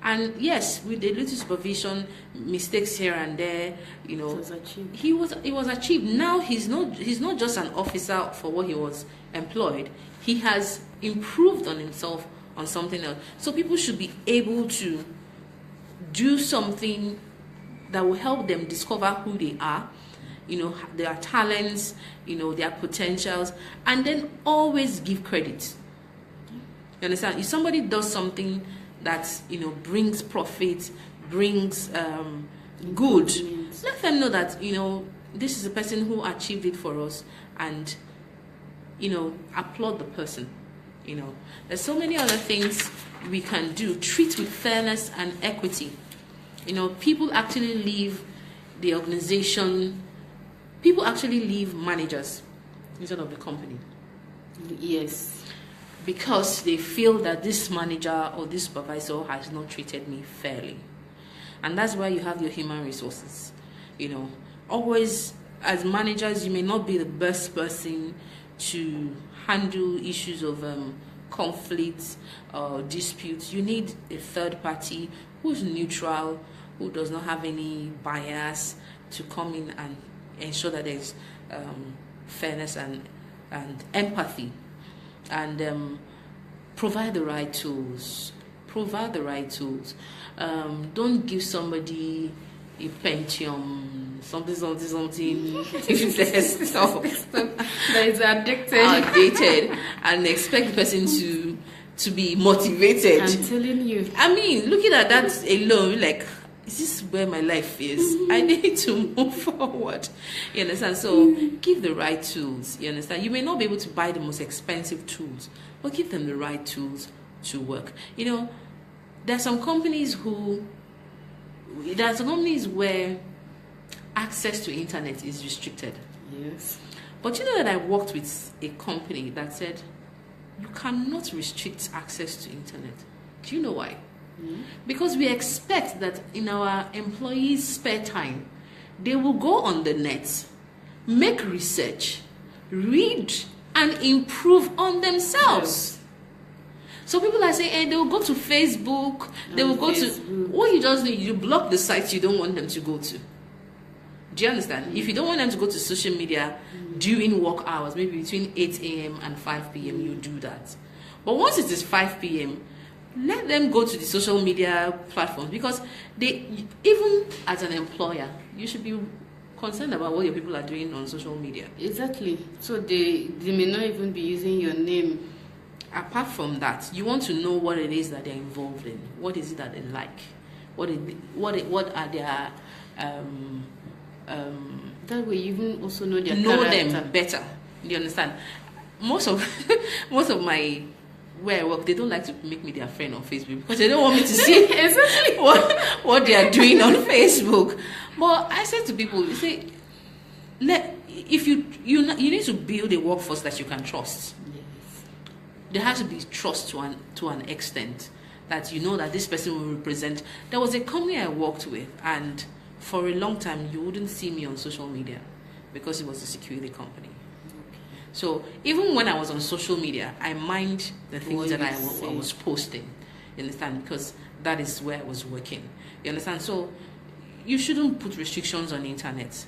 Speaker 2: And yes, with a little supervision, mistakes here and there,
Speaker 1: it was achieved.
Speaker 2: It was achieved. Now he's not just an officer for what he was employed. He has improved on himself on something else. So people should be able to do something that will help them discover who they are, their talents, their potentials, and then always give credit. You understand? If somebody does something that brings profit, brings good, let them know that this is a person who achieved it for us, and applaud the person. There's so many other things we can do. Treat with fairness and equity. People actually leave the organization. People actually leave managers instead of the company.
Speaker 1: Yes.
Speaker 2: Because they feel that this manager or this supervisor has not treated me fairly. And that's why you have your human resources. Always, as managers, you may not be the best person to handle issues of conflicts or disputes. You need a third party who's neutral, who does not have any bias, to come in and ensure that there's fairness and empathy. And provide the right tools. Don't give somebody a Pentium, something.
Speaker 1: That is
Speaker 2: outdated, and expect the person to be motivated.
Speaker 1: I'm telling you.
Speaker 2: I mean, looking at that alone, like, is this where my life is? I need to move forward. You understand? So give the right tools. You understand? You may not be able to buy the most expensive tools, but give them the right tools to work. There are some companies where access to internet is restricted.
Speaker 1: Yes.
Speaker 2: But that I worked with a company that said you cannot restrict access to internet. Do you know why? Because we expect that in our employees' spare time, they will go on the net, make research, read and improve on themselves. So people are saying, they will go to Facebook, they will go to... What you just need, you block the sites you don't want them to go to. Do you understand? If you don't want them to go to social media during work hours, maybe between 8 a.m. and 5 p.m., you do that. But once it is 5 p.m., let them go to the social media platforms, because even as an employer, you should be concerned about what your people are doing on social media.
Speaker 1: Exactly. So they may not even be using your name.
Speaker 2: Apart from that, you want to know what it is that they're involved in. What is it that they like? What are their
Speaker 1: that way you even also know their
Speaker 2: know
Speaker 1: character.
Speaker 2: them better. You understand? Most of my where I work, they don't like to make me their friend on Facebook, because they don't want me to see
Speaker 1: exactly
Speaker 2: what they are doing on Facebook. But I say to people, you say, if you need to build a workforce that you can trust.
Speaker 1: Yes.
Speaker 2: There has to be trust to an extent that you know that this person will represent. There was a company I worked with, and for a long time you wouldn't see me on social media because it was a security company. So even when I was on social media, I mind the things that I was posting. You understand? Because that is where I was working. You understand? So you shouldn't put restrictions on the internet.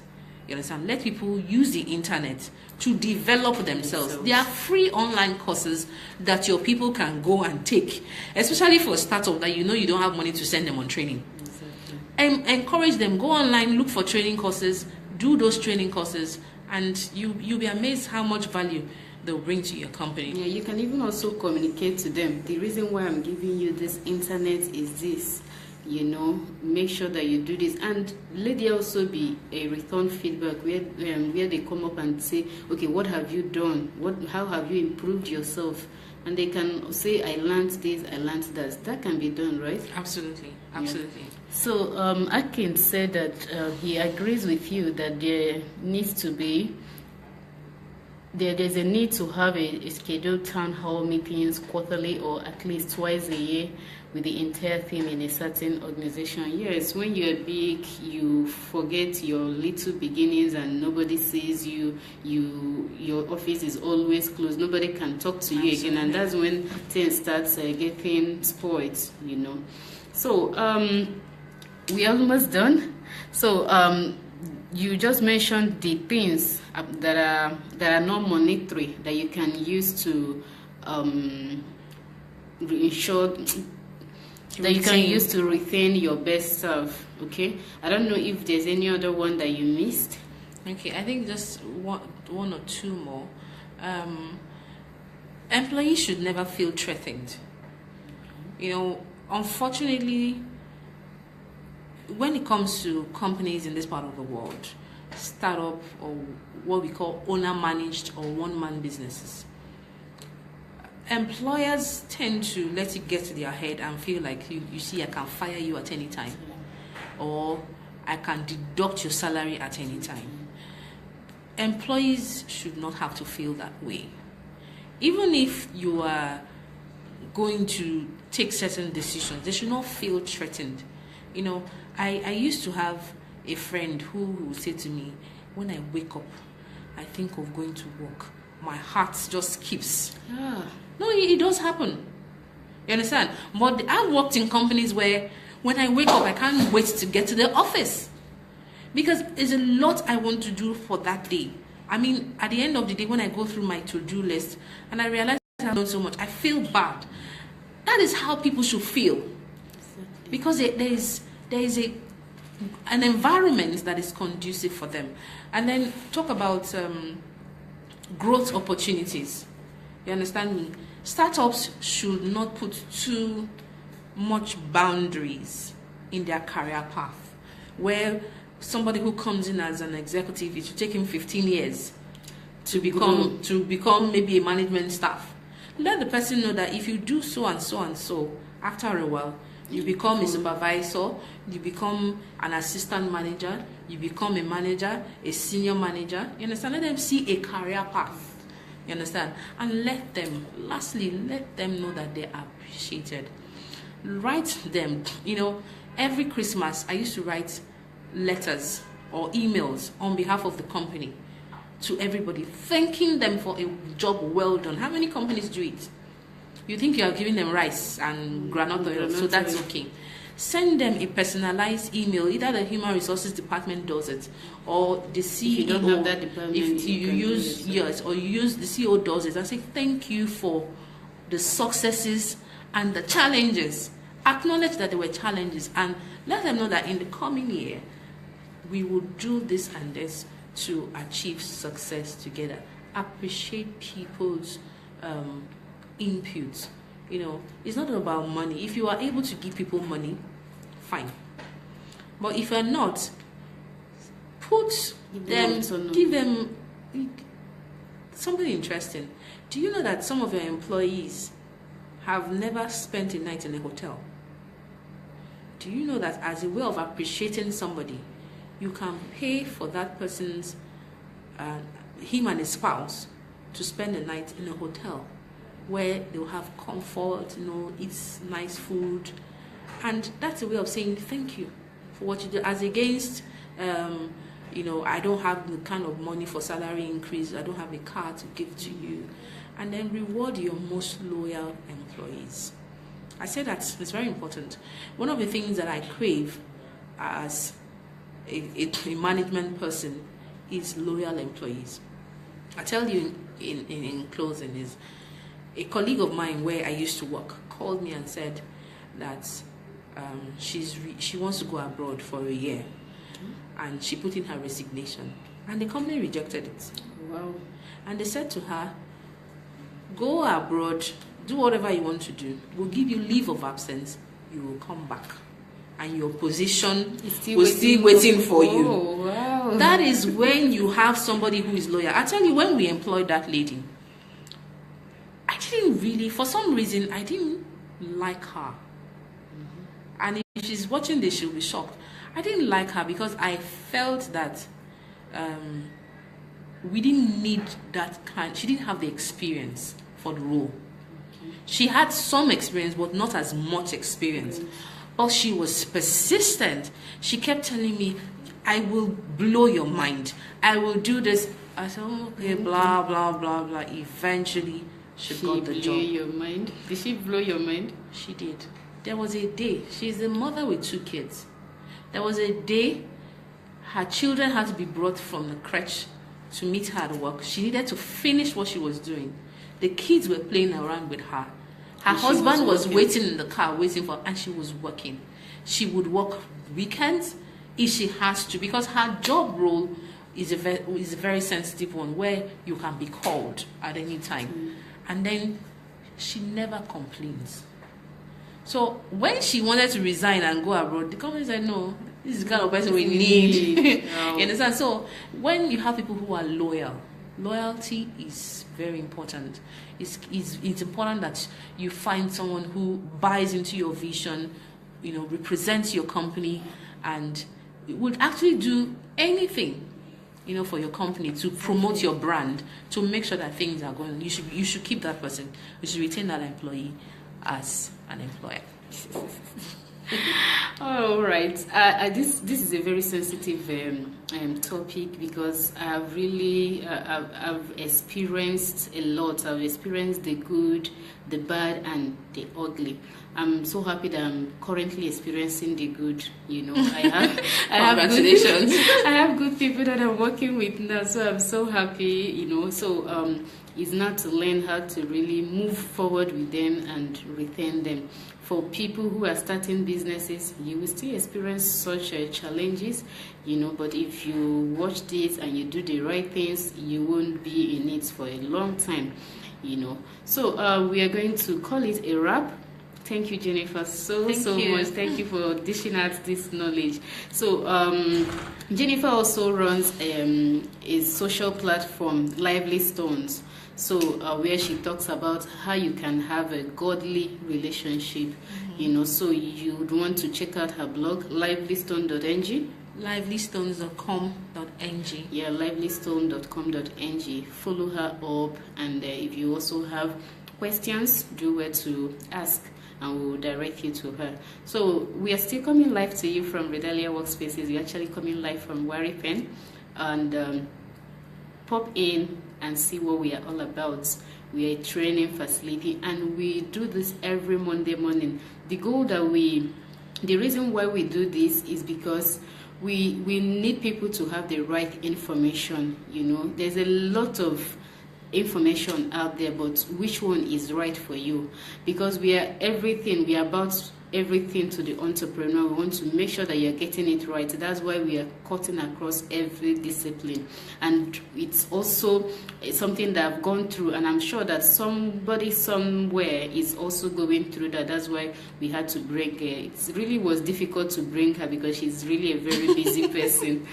Speaker 2: You understand? Let people use the internet to develop themselves. There are free online courses that your people can go and take, especially for a startup that you know you don't have money to send them on training. Exactly. Encourage them, go online, look for training courses, do those training courses, and you'll be amazed how much value they'll bring to your company.
Speaker 1: Yeah, you can even also communicate to them. The reason why I'm giving you this internet is this. Make sure that you do this, and let there also be a return feedback where they come up and say, okay, what have you done? How have you improved yourself? And they can say, I learned this, I learned that. That can be done, right?
Speaker 2: Absolutely.
Speaker 1: Yeah. So Atkins said that he agrees with you that there needs to be there's a need to have a scheduled town hall meetings quarterly or at least twice a year with the entire team in a certain organization. Yes, when you're big, you forget your little beginnings and nobody sees you. Your office is always closed. Nobody can talk to you again, and that's when things start getting spoiled. So we're almost done. So you just mentioned the things that are not monetary that you can use to ensure that you can use to retain your best self. Okay, I don't know if there's any other one that you missed.
Speaker 2: Okay, I think just one or two more. Employees should never feel threatened. Unfortunately, when it comes to companies in this part of the world, startup or what we call owner-managed or one-man businesses, employers tend to let it get to their head and feel like, you see, I can fire you at any time, or I can deduct your salary at any time. Employees should not have to feel that way. Even if you are going to take certain decisions, they should not feel threatened. I used to have a friend who would say to me, when I wake up, I think of going to work. My heart just skips. No, it does happen. You understand? But I've worked in companies where when I wake up, I can't wait to get to the office. Because there's a lot I want to do for that day. I mean, at the end of the day, when I go through my to-do list and I realize I've done so much, I feel bad. That is how people should feel. Because there is an environment that is conducive for them. And then talk about growth opportunities. You understand me? Startups should not put too much boundaries in their career path, where somebody who comes in as an executive, it should take him 15 years to become maybe a management staff. Let the person know that if you do so and so and so, after a while, you become a supervisor, you become an assistant manager, you become a manager, a senior manager. You understand? Let them see a career path. You understand? And lastly, let them know that they are appreciated. Write them. Every Christmas, I used to write letters or emails on behalf of the company to everybody, thanking them for a job well done. How many companies do it? You think you are giving them rice and groundnut oil, so that's okay. Send them a personalized email. Either the human resources department does it, or the CEO.
Speaker 1: If you don't have that department,
Speaker 2: if you use or you use the CEO does it, and say thank you for the successes and the challenges. Acknowledge that there were challenges, and let them know that in the coming year we will do this and this to achieve success together. Appreciate people's input. You know, it's not about money. If you are able to give people money, fine. But if you're not, give them something interesting. Do you know that some of your employees have never spent a night in a hotel? Do you know that as a way of appreciating somebody, you can pay for that person's, him and his spouse, to spend a night in a hotel where they'll have comfort, eat nice food, and that's a way of saying thank you for what you do, as against, I don't have the kind of money for salary increase, I don't have a car to give to you, and then reward your most loyal employees. I say that it's very important. One of the things that I crave as a management person is loyal employees. I tell you in closing is, a colleague of mine where I used to work called me and said that she wants to go abroad for a year, and she put in her resignation, and the company rejected it.
Speaker 1: Wow.
Speaker 2: And they said to her, go abroad, do whatever you want to do, we'll give you leave of absence, you will come back, and your position will still waiting for you.
Speaker 1: Oh, wow.
Speaker 2: That is when you have somebody who is loyal. I tell you, when we employed that lady, I didn't really, for some reason, I didn't like her. And if she's watching this, she'll be shocked. I didn't like her because I felt that we didn't need that kind. She didn't have the experience for the role. She had some experience, but not as much experience. But she was persistent. She kept telling me, I will blow your mind. I will do this. I said, okay, blah, blah, blah, blah. Eventually, she got the job.
Speaker 1: Blew your mind? Did she blow your mind?
Speaker 2: She did. There was a day, she's a mother with 2 kids. There was a day her children had to be brought from the crèche to meet her at work. She needed to finish what she was doing. The kids were playing around with her. Her husband was waiting in the car, waiting for her, and she was working. She would work weekends if she has to, because her job role is a very sensitive one where you can be called at any time. And then she never complains. So when she wanted to resign and go abroad, the company said, no, this is the kind of person we need. You understand? So when you have people who are loyal, loyalty is very important. It's important that you find someone who buys into your vision, represents your company, and would actually do anything, for your company to promote your brand, to make sure that things are going. You should keep that person. You should retain that employee as an employer.
Speaker 1: All right. This is a very sensitive topic, because I've really I've experienced a lot. I've experienced the good, the bad, and the ugly. I'm so happy that I'm currently experiencing the good. I have
Speaker 2: Congratulations.
Speaker 1: I have good people that I'm working with now, so I'm so happy. So it's not to learn how to really move forward with them and retain them. For people who are starting businesses, you will still experience such challenges, but if you watch this and you do the right things, you won't be in it for a long time, So we are going to call it a wrap. Thank you, Jennifer, so much. Thank you for dishing out this knowledge. So Jennifer also runs a social platform, Lively Stones. So where she talks about how you can have a godly relationship, so you would want to check out her blog, livelystone.ng.
Speaker 2: Livelystones.com.ng.
Speaker 1: Yeah, livelystone.com.ng. Follow her up, and if you also have questions, do where to ask, and we'll direct you to her. So we are still coming live to you from Redalia Workspaces. We're actually coming live from Waripen, and pop in and see what we are all about. We are a training facility, and we do this every Monday morning. The reason why we do this is because we need people to have the right information. There's a lot of information out there, but which one is right for you? Because we are about everything to the entrepreneur. We want to make sure that you're getting it right. That's why we are cutting across every discipline, and it's also something that I've gone through, and I'm sure that somebody somewhere is also going through that. That's why we had to bring her. It really was difficult to bring her because she's really a very busy person.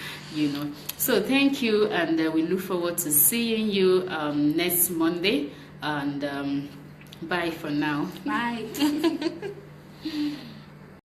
Speaker 1: So thank you, and we look forward to seeing you next Monday, and bye for now.
Speaker 2: Bye.